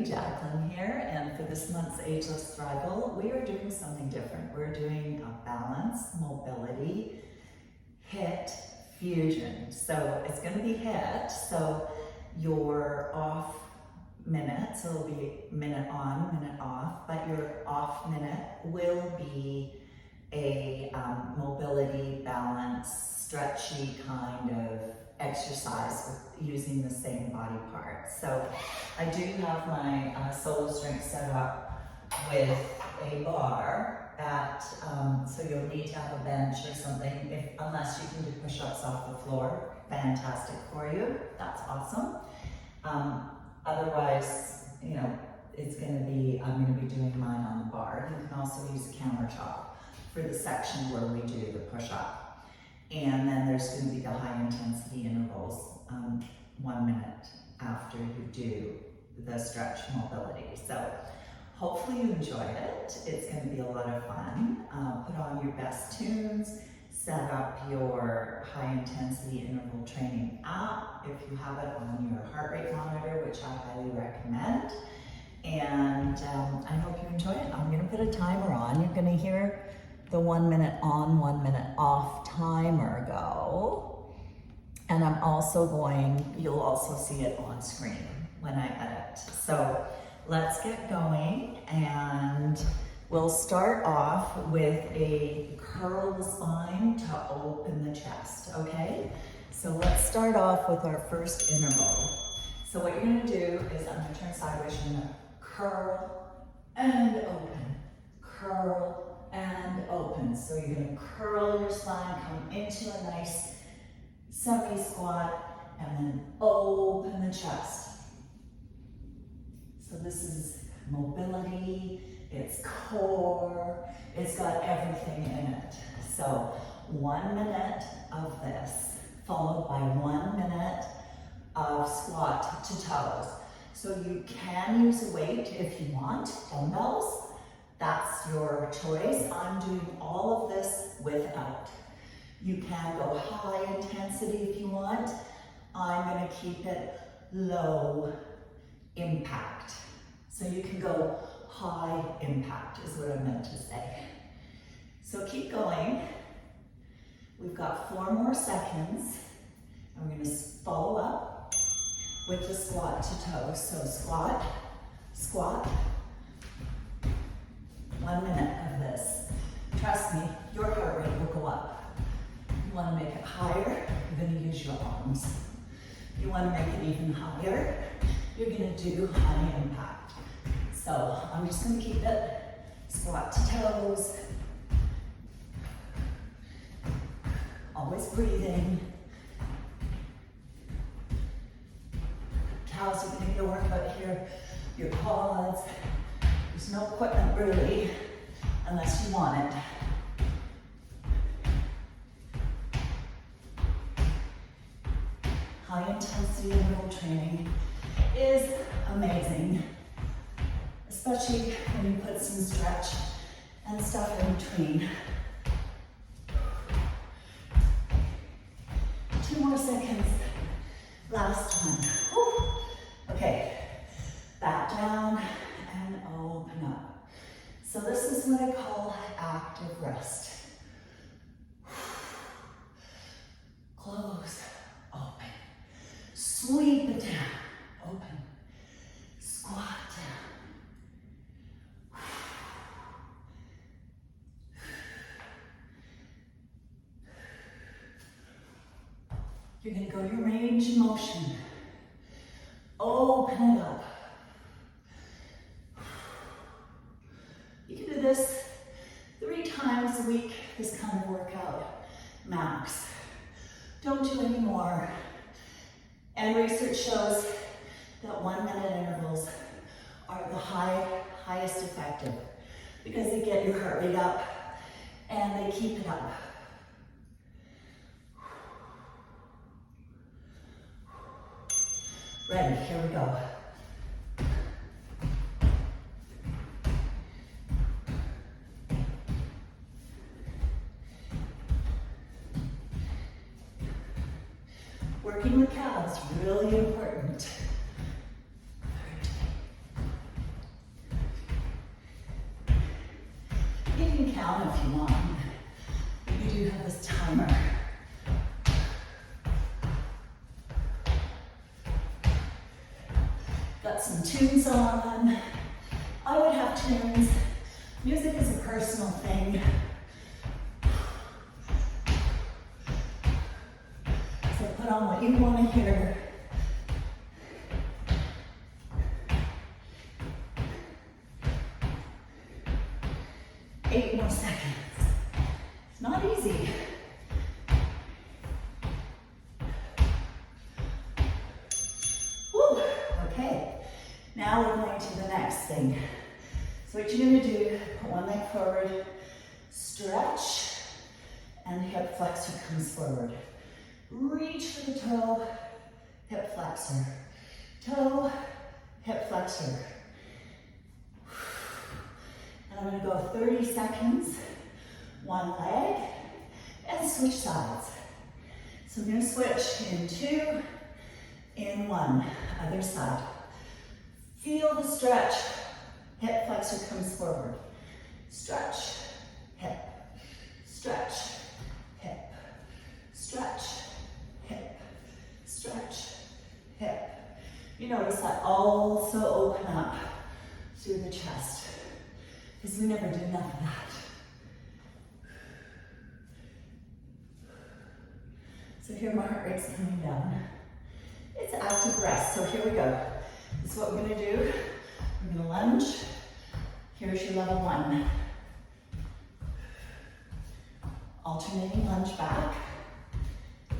Jacqueline here, and for this month's AgelessThrival, we are doing something different. We're doing a balance, mobility, HIIT fusion. So it's going to be HIIT, so your off minute, so it'll be minute on, minute off, but your off minute will be a mobility, balance, stretchy kind of exercise with using the same body parts. So I do have my solo strength set up with a bar at, so you'll need to have a bench or something, unless you can do push-ups off the floor. Fantastic for you, that's awesome. Otherwise, you know, I'm gonna be doing mine on the bar. You can also use a countertop for the section where we do the push-up. And then there's going to be the high intensity intervals 1 minute after you do the stretch mobility. So hopefully you enjoy it. It's going to be a lot of fun. Put on your best tunes, set up your high intensity interval training app if you have it on your heart rate monitor, which I highly recommend. And I hope you enjoy it. I'm going to put a timer on. You're going to hear the 1 minute on, 1 minute off timer go. And I'm also you'll also see it on screen when I edit. So let's get going, and we'll start off with a curl the spine to open the chest, okay? So let's start off with our first interval. So what you're gonna do is I'm gonna turn sideways, you're gonna curl and open, curl and open. So you're going to curl your spine, come into a nice semi-squat, and then open the chest. So this is mobility, it's core, it's got everything in it. So 1 minute of this, followed by 1 minute of squat to toes. So you can use a weight if you want, dumbbells. That's your choice. I'm doing all of this without. You can go high intensity if you want. I'm going to keep it low impact. So you can go high impact is what I meant to say. So keep going. We've got 4 more seconds. And we're going to follow up with the squat to toes. So squat, squat. 1 minute of this. Trust me, your heart rate will go up. You want to make it higher, you're going to use your arms. You want to make it even higher, you're going to do high impact. So I'm just going to keep it squat to toes. Always breathing. Cows are going to work out here, your quads. There's no equipment really, unless you want it. High intensity interval training is amazing, especially when you put some stretch and stuff in between. 2 more seconds, last one. Whew. Okay, back down and open up. So this is what I call active rest. Close, open, sweep it down, open, squat down. You're going to go your range of motion. Open it up. You can do this 3 times a week, this kind of workout, max. Don't do any more. And research shows that 1 minute intervals are the highest effective because they get your heart rate up and they keep it up. Ready, here we go. Working with calves, really important. down if you want. You do have this timer. Got some tunes on. I would have tunes. Music is a personal thing. So put on what you want to hear. Eight more seconds. It's not easy. Woo. Okay, now we're going to the next thing. So what you're going to do, put one leg forward, stretch, and hip flexor comes forward. Reach for the toe, hip flexor. Toe, hip flexor. And I'm going to go 30 seconds, one leg, and switch sides. So I'm going to switch in 2, in 1, other side. Feel the stretch, hip flexor comes forward. Stretch, hip, stretch, hip, stretch, hip, stretch, hip. You notice that also open up through the chest, because we never do enough of that. So here my heart rate's coming down. It's active rest, so here we go. This is what we're gonna do. We're gonna lunge. Here's your level 1. Alternating lunge back.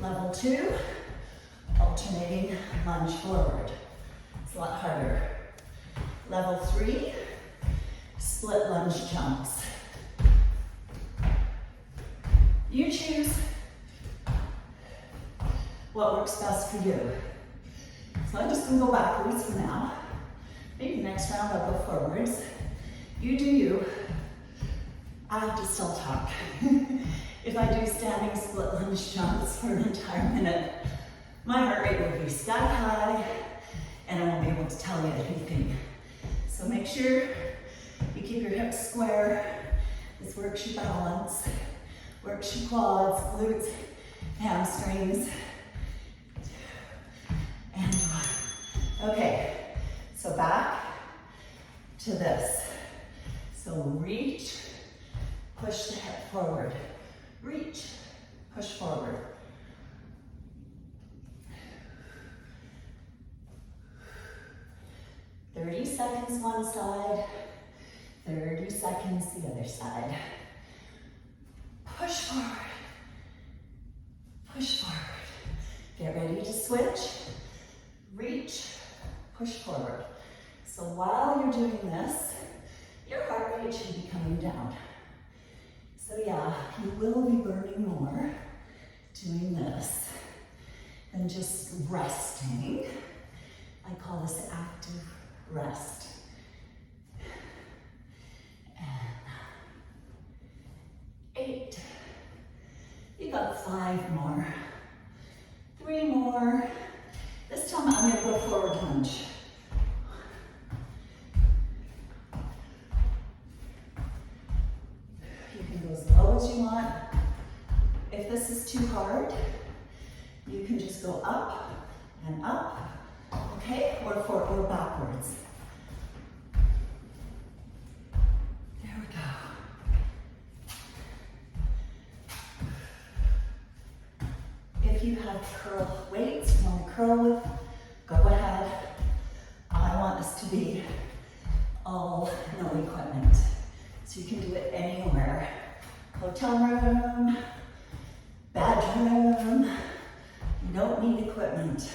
Level 2, alternating lunge forward. It's a lot harder. Level 3, split lunge jumps. You choose what works best for you. So I'm just gonna go backwards for now. Maybe next round I'll go forwards. You do you. I have to still talk. If I do standing split lunge jumps for an entire minute, my heart rate will be sky high and I won't be able to tell you anything. So make sure you keep your hips square. This works your balance, works your quads, glutes, hamstrings, and one. Okay, so back to this. So reach, push the hip forward. Reach, push forward. "30 seconds one side, 30 seconds the other side. Push forward, push forward. Get ready to switch. Reach, push forward. So while you're doing this, your heart rate should be coming down. So yeah, you will be burning more doing this than just resting. I call this active rest. And 8. You got 5 more. 3 more. This time I'm gonna go forward lunge. You can go as low as you want. If this is too hard, you can just go up and up, okay? Or forward or backwards. There we go. If you have curl weights, you want to curl with, go ahead. I want this to be all no equipment. So you can do it anywhere. Hotel room, bedroom. You don't need equipment.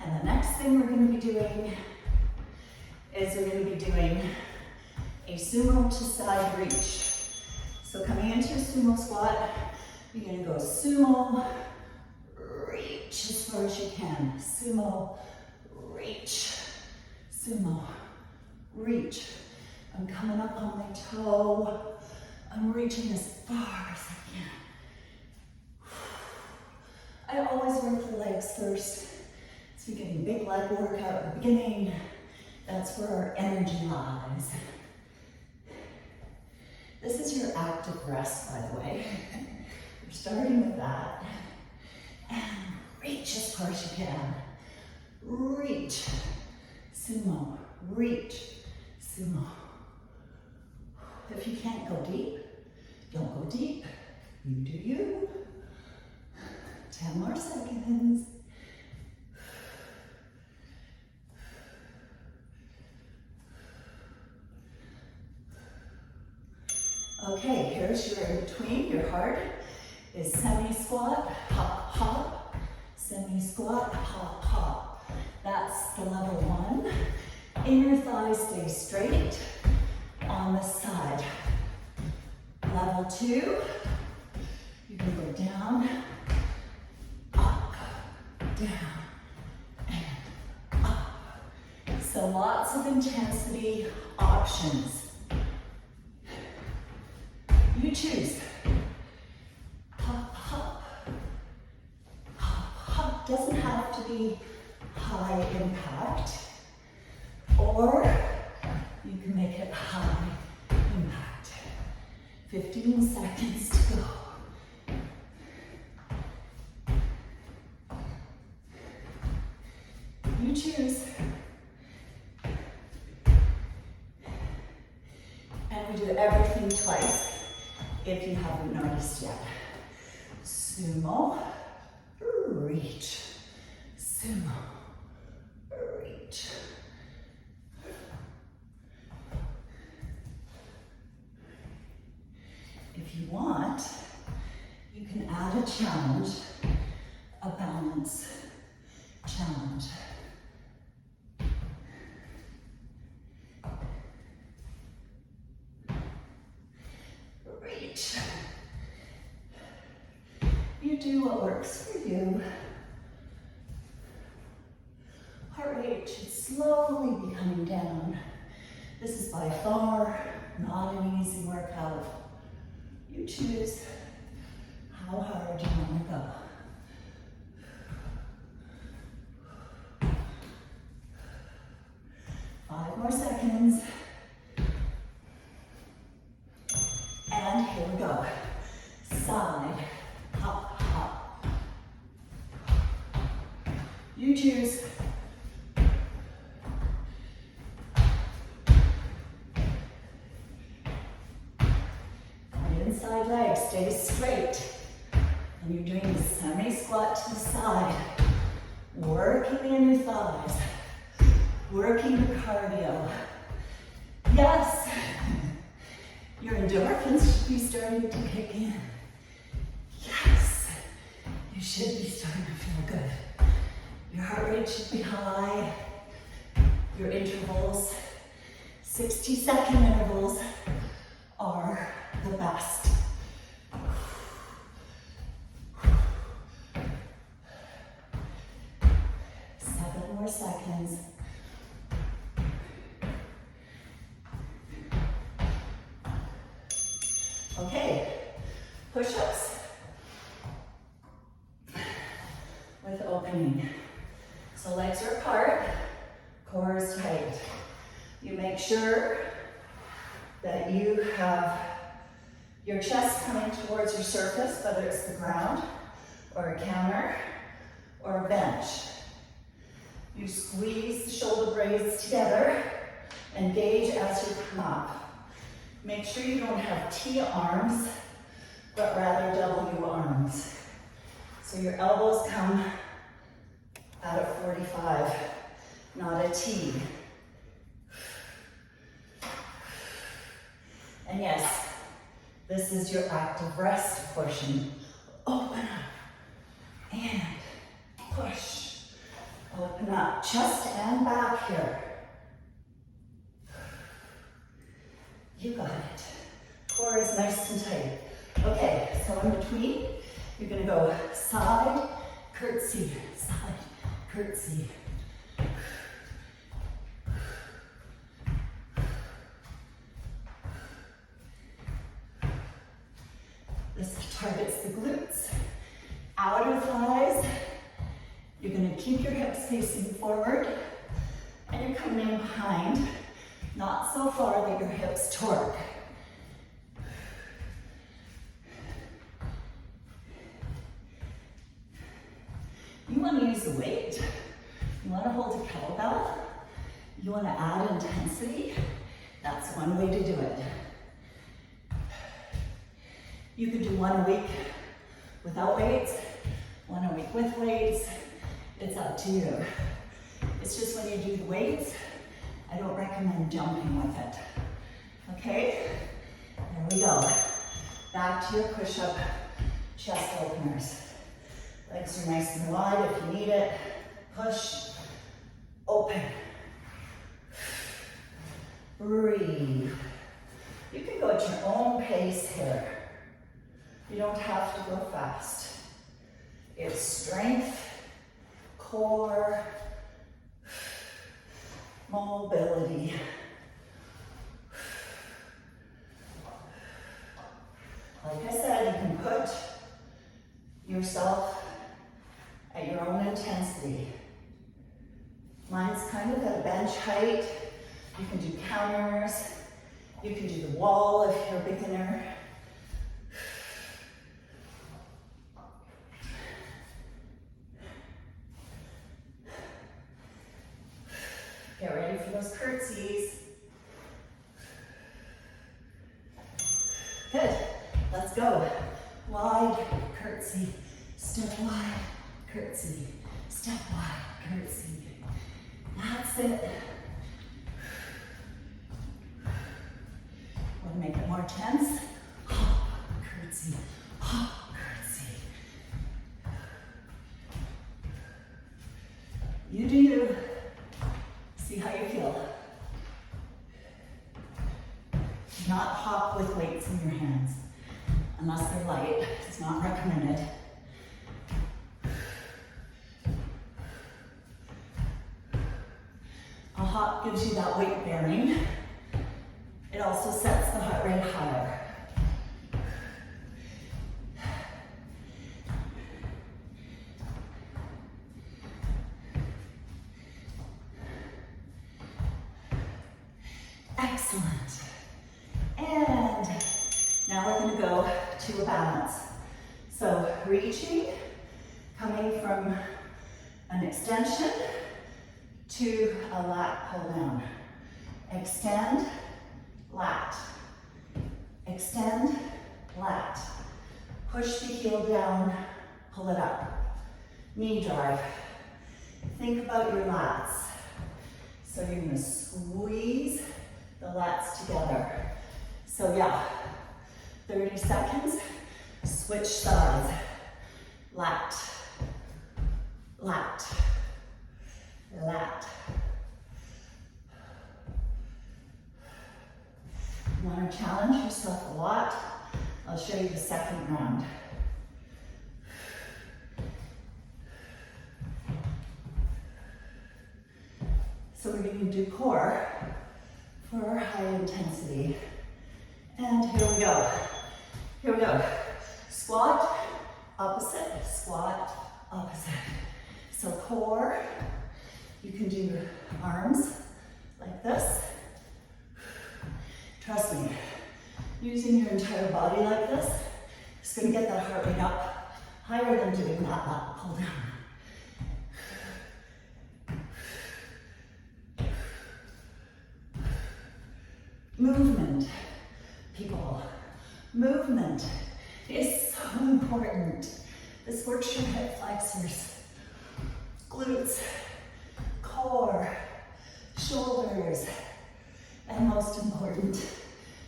And the next thing we're going to be doing is we're going to be doing a sumo to side reach. So coming into a sumo squat, you're going to go sumo, reach as far as you can. Sumo, reach, sumo, reach. I'm coming up on my toe. I'm reaching as far as I can. I always work the legs first So you're getting a big leg workout at the beginning. That's where our energy lies. This is your active rest, by the way. We're starting with that. And reach as far as you can. Reach. Sumo. Reach. Sumo. If you can't go deep, don't go deep. You do you. 10 more seconds. Okay, here's your in between. Your heart is semi-squat, hop, hop. Semi-squat, hop, hop. That's the level 1. Inner thighs stay straight on the side. Level 2, you can go down, up, down, and up. So lots of intensity options. You choose. Hop, hop, hop, hop. Doesn't have to be high impact, or you can make it high impact. 15 seconds to go. You choose. And we do everything twice if you haven't noticed yet. Sumo, reach. Sumo, reach. If you want, you can add a challenge, a balance challenge. Reach. You do what works for you. Heart rate should slowly be coming down. This is by far not an easy workout. You choose how hard you want to go. 5 more seconds. And here we go. Side, hop, hop. You choose. Inside leg stays straight. And you're doing the semi-squat to the side. Working the inner thighs. Working the cardio. Yes! Your endorphins should be starting to kick in. Yes! You should be starting to feel good. Your heart rate should be high. Your intervals, 60-second intervals, are the best. Seven more seconds. Okay, push-ups with opening. So legs are apart, core is tight. You make sure that you have your chest coming towards your surface, whether it's the ground or a counter or a bench. You squeeze the shoulder blades together, engage as you come up. Make sure you don't have T arms, but rather W arms. So your elbows come out at 45, not a T. And yes, this is your active rest portion. Open up and push. Open up, chest and back here. You got it. Core is nice and tight. Okay, so in between, you're gonna go side, curtsy, side, curtsy. This targets the glutes, outer thighs, You're gonna keep your hips facing forward, and you're coming in behind, not so far that your hips torque. You want to use the weight. You want to hold a kettlebell. You want to add intensity. That's one way to do it. You could do 1 week without weights, 1 a week with weights. It's up to you. It's just when you do the weights, I don't recommend jumping with it. Okay? There we go. Back to your push-up chest openers. Legs are nice and wide if you need it. Push, open. Breathe. You can go at your own pace here. You don't have to go fast. It's strength, core, mobility. Like I said, you can put yourself at your own intensity. Mine's kind of at a bench height. You can do counters. You can do the wall if you're a beginner. Get ready for those curtsies. Good. Let's go. Wide curtsy. Step wide. Curtsy. Step wide. Curtsy. That's it. Want to make it more tense? Hop, curtsy. Hop, curtsy. You do you. See how you feel. Do not hop with weights in your hands unless they're light. It's not recommended. A hop gives you that weight bearing. It also sets the heart rate higher. Excellent. And now we're going to go to a balance. So reaching, coming from an extension to a lat pull down. Extend, lat. Extend, lat. Push the heel down, pull it up. Knee drive. Think about your lats. So you're going to squeeze the lats together. So yeah, 30 seconds, switch sides. Lat, lat, lat. You want to challenge yourself a lot? I'll show you the second round. So we're going to do core for our high intensity. And here we go. Here we go. Squat, opposite, squat, opposite. So core, you can do arms like this. Trust me, using your entire body like this is going to get that heart rate up higher than doing that lat pull down. Movement, people. Movement is so important. This works your hip flexors, glutes, core, shoulders, and most important,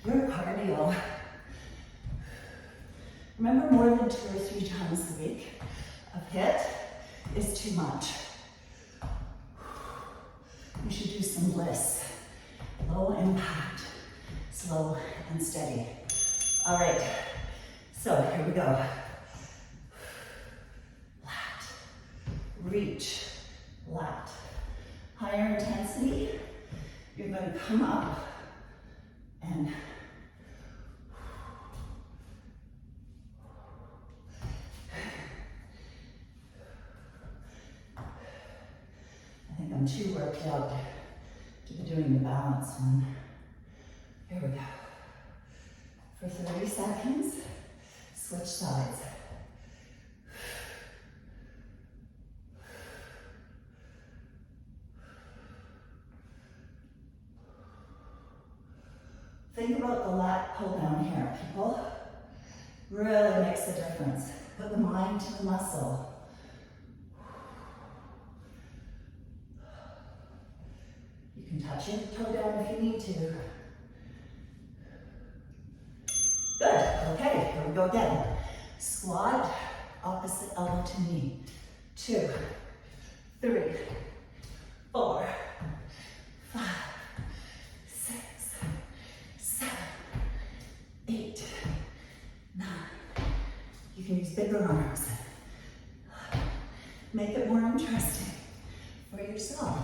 your cardio. Remember, more than 2 or 3 times a week of HIIT is too much. You should do some bliss, low impact, slow and steady. All right, so here we go. Lat, reach, lat. Higher intensity, you're going to come up and been too worked out to be doing the balance one. Here we go. For 30 seconds, switch sides. Think about the lat pull down here, people. Really makes a difference. Put the mind to the muscle. You can touch your toe down if you need to. Good, okay, here we go again. Squat, opposite elbow to knee. 2, 3, 4, 5, 6, 7, 8, 9. You can use bigger arms. Make it more interesting for yourself.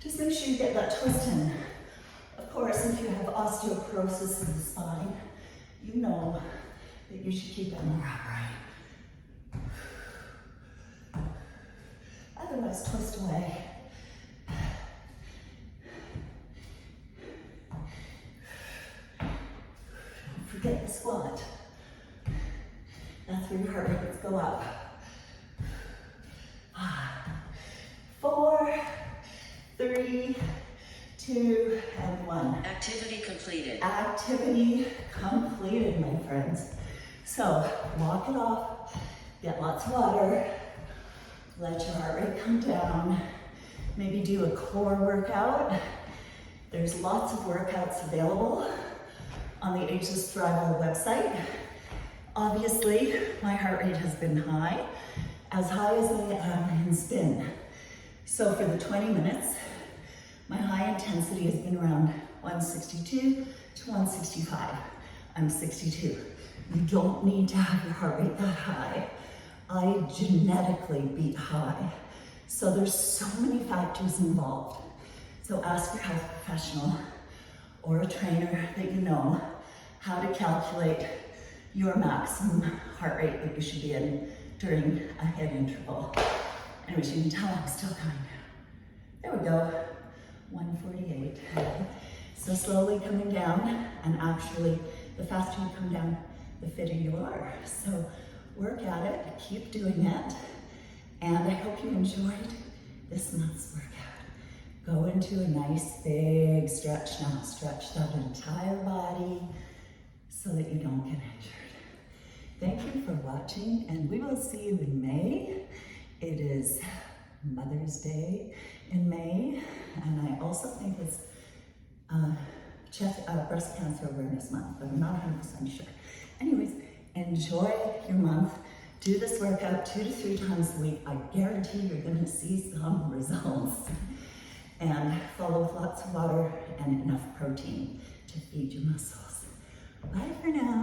Just make sure you get that twist in. Of course, if you have osteoporosis in the spine, you know that you should keep it more upright. Otherwise, twist away. Don't forget the squat. That's where your heart rates go up. 5, 4, 3, 2, and 1. Activity completed. Activity completed, my friends. So, walk it off, get lots of water, let your heart rate come down, maybe do a core workout. There's lots of workouts available on the AgelessThrival website. Obviously, my heart rate has been high, as high as my adrenaline's been. So for the 20 minutes, my high intensity has been around 162 to 165. I'm 62. You don't need to have your heart rate that high. I genetically beat high. So there's so many factors involved. So ask your health professional or a trainer that you know how to calculate your maximum heart rate that you should be in during a HIIT interval. Anyways, you can tell I'm still coming down. There we go, 148. So slowly coming down, and actually the faster you come down, the fitter you are. So work at it, keep doing it, and I hope you enjoyed this month's workout. Go into a nice big stretch now. Stretch that entire body so that you don't get injured. Thank you for watching, and we will see you in May. It is Mother's Day in May, and I also think it's Breast Cancer Awareness Month, but I'm not 100% sure. Anyways, enjoy your month. Do this workout 2 to 3 times a week. I guarantee you're gonna see some results. And follow with lots of water and enough protein to feed your muscles. Bye for now.